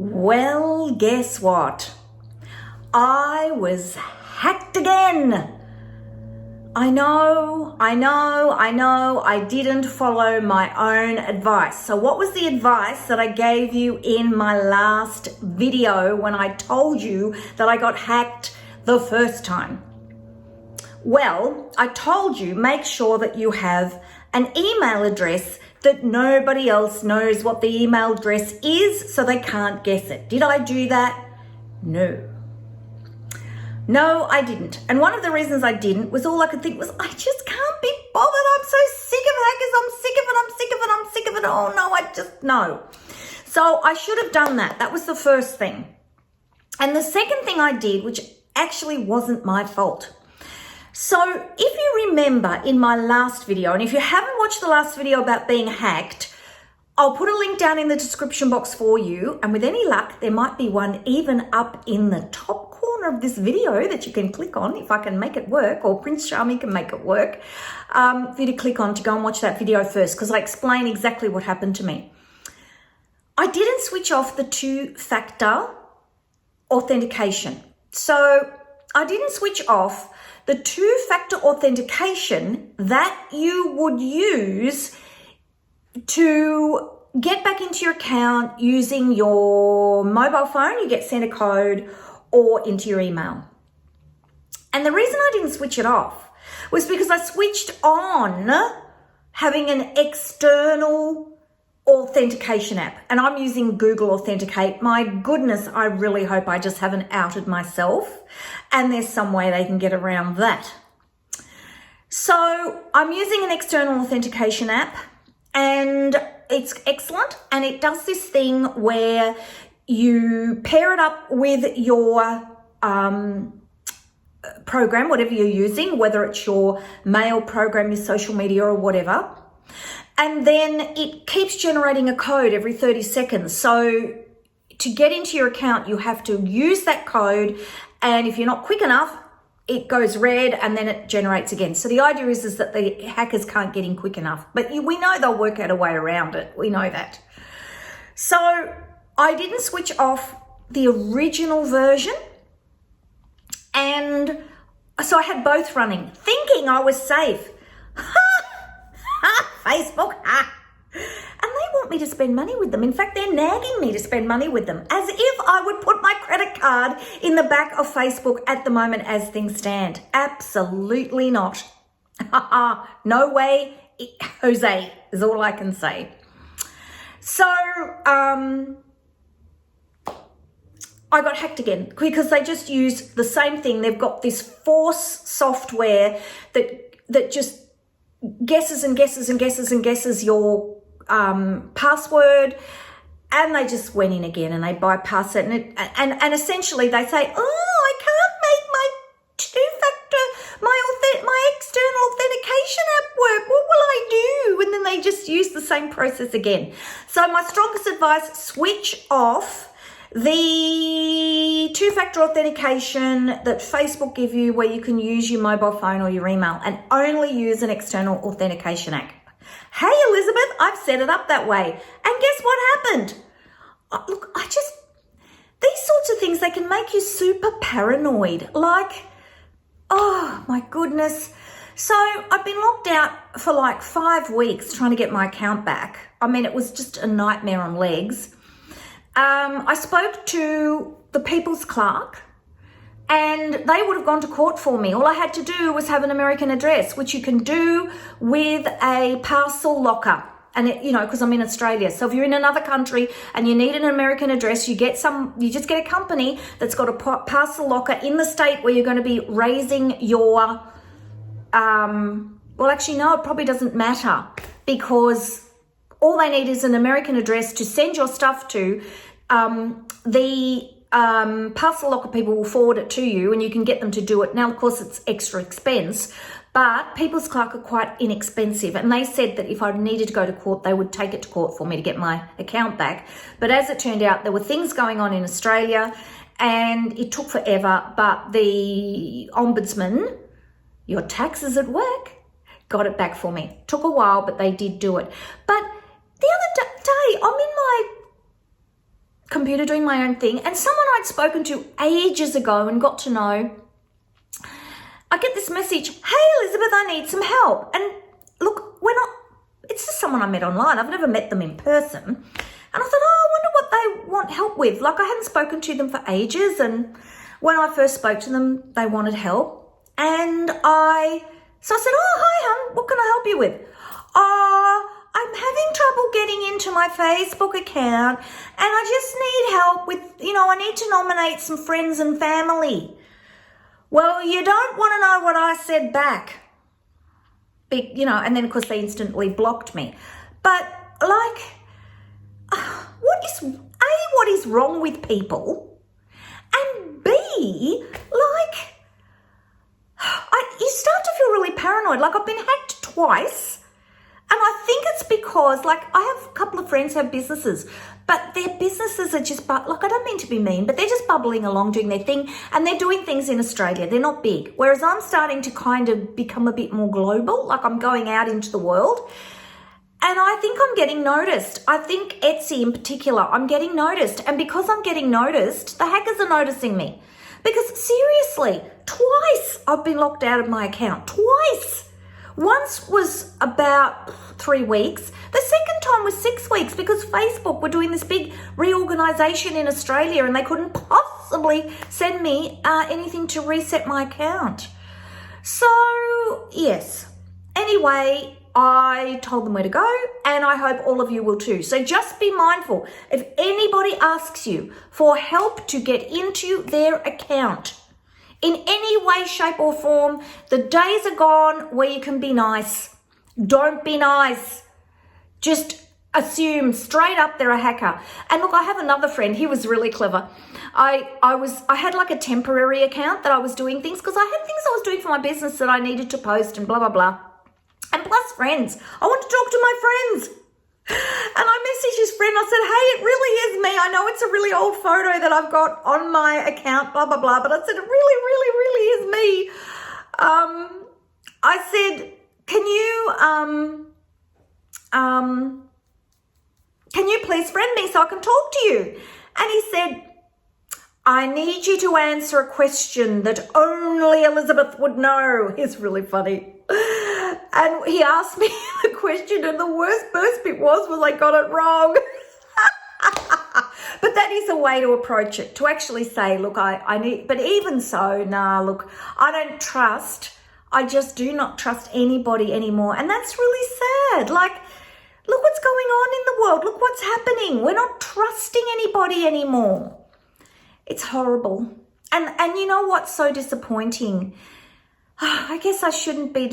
Well, guess what? I was hacked again. I know, I didn't follow my own advice. So what was the advice that I gave you in my last video when I told you that I got hacked the first time? Well, I told you make sure that you have an email address that nobody else knows what the email address is, so they can't guess it. Did I do that? No, I didn't. And one of the reasons I didn't was all I could think was, I just can't be bothered. I'm so sick of hackers. I'm sick of it. Oh no, no. So I should have done that. That was the first thing. And the second thing I did, which actually wasn't my fault. So if you remember in my last video, and if you haven't watched the last video about being hacked, I'll put a link down in the description box for you. And with any luck, there might be one even up in the top corner of this video that you can click on if I can make it work, or Prince Charming can make it work, for you to click on to go and watch that video first, because I explain exactly what happened to me. I didn't switch off the two-factor authentication. So I didn't switch off the two-factor authentication that you would use to get back into your account using your mobile phone. You get sent a code, or into your email. And the reason I didn't switch it off was because I switched on having an external authentication app, and I'm using Google Authenticate. My goodness, I really hope I just haven't outed myself and there's some way they can get around that. So I'm using an external authentication app, and it's excellent, and it does this thing where you pair it up with your program, whatever you're using, whether it's your mail program, your social media, or whatever. And then it keeps generating a code every 30 seconds. So to get into your account, you have to use that code. And if you're not quick enough, it goes red and then it generates again. So the idea is that the hackers can't get in quick enough. But we know they'll work out a way around it. We know that. So I didn't switch off the original version. And so I had both running, thinking I was safe. Facebook, and they want me to spend money with them. In fact, they're nagging me to spend money with them, as if I would put my credit card in the back of Facebook at the moment as things stand. Absolutely not. No way, Jose, is all I can say. So, I got hacked again because they just use the same thing. They've got this force software that just guesses your password, and they just went in again and they bypass it, and essentially they say, oh, I can't make my two-factor, my external authentication app work. What will I do? And then they just use the same process again. So my strongest advice, switch off the two-factor authentication that Facebook give you, where you can use your mobile phone or your email, and only use an external authentication app. Hey, Elizabeth, I've set it up that way. And guess what happened? Look, these sorts of things, they can make you super paranoid. Like, oh my goodness. So I've been locked out for like 5 weeks trying to get my account back. I mean, it was just a nightmare on legs. I spoke to the People's Clerk, and they would have gone to court for me. All I had to do was have an American address, which you can do with a parcel locker. And because I'm in Australia. So if you're in another country and you need an American address, you just get a company that's got a parcel locker in the state where you're going to be raising your, well, actually, no, it probably doesn't matter, because all they need is an American address to send your stuff to. The parcel locker people will forward it to you, and you can get them to do it. Now, of course, it's extra expense, but People's Clerk are quite inexpensive. And they said that if I needed to go to court, they would take it to court for me to get my account back. But as it turned out, there were things going on in Australia, and it took forever. But the Ombudsman, your taxes at work, got it back for me. Took a while, but they did do it. But the other day, I'm in my computer doing my own thing, and someone I'd spoken to ages ago and got to know, I get this message, hey Elizabeth, I need some help. And look, it's just someone I met online. I've never met them in person. And I thought, I wonder what they want help with. Like, I hadn't spoken to them for ages, and when I first spoke to them, they wanted help. And so I said, oh, hi, hon, what can I help you with? I'm having trouble getting into my Facebook account, and I just need help with, I need to nominate some friends and family. Well, you don't want to know what I said back. And then, of course, they instantly blocked me. But, what is wrong with people? And B, you start to feel really paranoid. Like, I've been hacked twice. And I think it's because, I have a couple of friends who have businesses, but their businesses are just, I don't mean to be mean, but they're just bubbling along doing their thing, and they're doing things in Australia. They're not big. Whereas I'm starting to kind of become a bit more global, like I'm going out into the world. And I think I'm getting noticed. I think Etsy in particular, I'm getting noticed. And because I'm getting noticed, the hackers are noticing me. Because seriously, twice I've been locked out of my account. Twice. Once was about 3 weeks. The second time was 6 weeks because Facebook were doing this big reorganization in Australia and they couldn't possibly send me anything to reset my account. So, yes. Anyway, I told them where to go, and I hope all of you will too. So just be mindful. If anybody asks you for help to get into their account, in any way, shape or form, the days are gone where you can be nice. Don't be nice. Just assume straight up they're a hacker. And look, I have another friend. He was really clever. I had like a temporary account that I was doing things because I had things I was doing for my business that I needed to post and blah, blah, blah. And plus friends. I want to talk to my friends. And I messaged his friend. I said, hey, it really is me. I know it's a really old photo that I've got on my account, blah, blah, blah. But I said, it really, really, really is me. I said, can you please friend me so I can talk to you? And he said, I need you to answer a question that only Elizabeth would know. It's really funny. And he asked me the question, and the worst bit was I got it wrong. But that is a way to approach it, to actually say, look, I need, but even so, look, I don't trust. I just do not trust anybody anymore. And that's really sad. Like, look what's going on in the world. Look what's happening. We're not trusting anybody anymore. It's horrible. And you know what's so disappointing? I guess I shouldn't be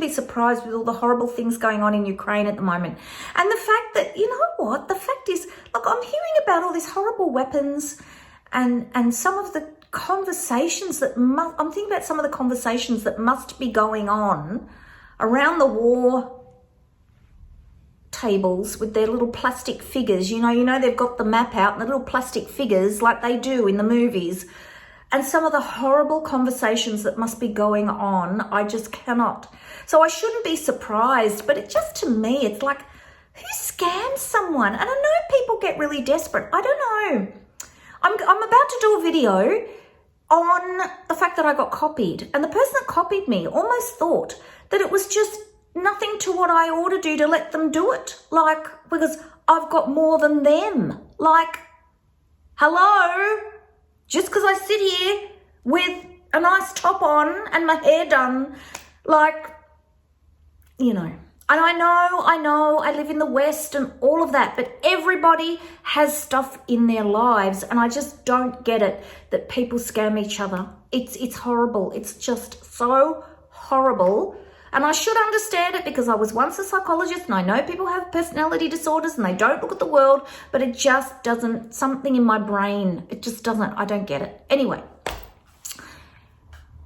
surprised with all the horrible things going on in Ukraine at the moment. And the fact that, you know what? The fact is, look, I'm hearing about all these horrible weapons and some of the conversations I'm thinking about some of the conversations that must be going on around the war tables with their little plastic figures. You know, they've got the map out and the little plastic figures like they do in the movies. And some of the horrible conversations that must be going on, I just cannot. So I shouldn't be surprised, but to me, it's like, who scams someone? And I know people get really desperate. I don't know. I'm about to do a video on the fact that I got copied. And the person that copied me almost thought that it was just nothing to what I ought to do to let them do it. Like, because I've got more than them. Like, hello? Just because I sit here with a nice top on and my hair done, like, you know. And I know, I live in the West and all of that, but everybody has stuff in their lives, and I just don't get it that people scam each other. It's horrible. It's just so horrible. And I should understand it because I was once a psychologist and I know people have personality disorders and they don't look at the world, but it just doesn't, something in my brain, it just doesn't, I don't get it. Anyway,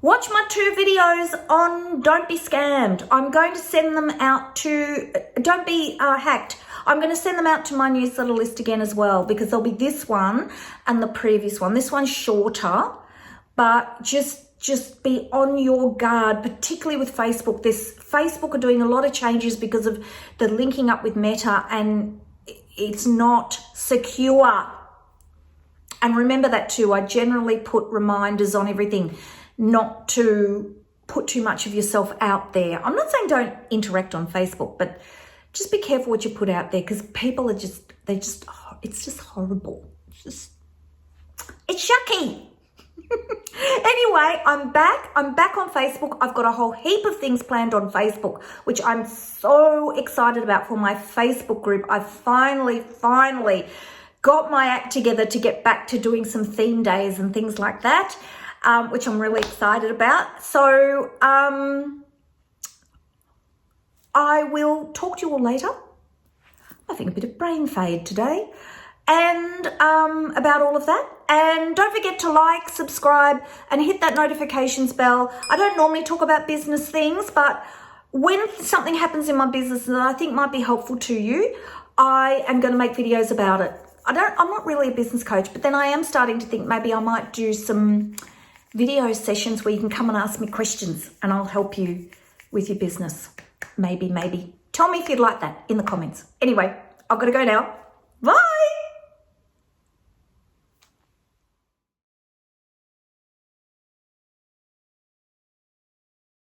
watch my 2 videos on Don't Be Scammed. I'm going to send them out to, Don't Be Hacked. I'm going to send them out to my newsletter list again as well because there'll be this one and the previous one. This one's shorter, but just be on your guard, particularly with Facebook. Facebook are doing a lot of changes because of the linking up with Meta, and it's not secure. And remember that too. I generally put reminders on everything, not to put too much of yourself out there. I'm not saying don't interact on Facebook, but just be careful what you put out there, because people are it's just horrible. It's yucky. Anyway, I'm back on Facebook. I've got a whole heap of things planned on Facebook, which I'm so excited about for my Facebook group. I finally got my act together to get back to doing some theme days and things like that, which I'm really excited about. So I will talk to you all later. I'm having a bit of brain fade today, and about all of that. And don't forget to like, subscribe, and hit that notifications bell. I don't normally talk about business things, but when something happens in my business that I think might be helpful to you, I am going to make videos about it. I'm not really a business coach, but then I am starting to think maybe I might do some video sessions where you can come and ask me questions and I'll help you with your business. Maybe. Tell me if you'd like that in the comments. Anyway, I've got to go now. Bye.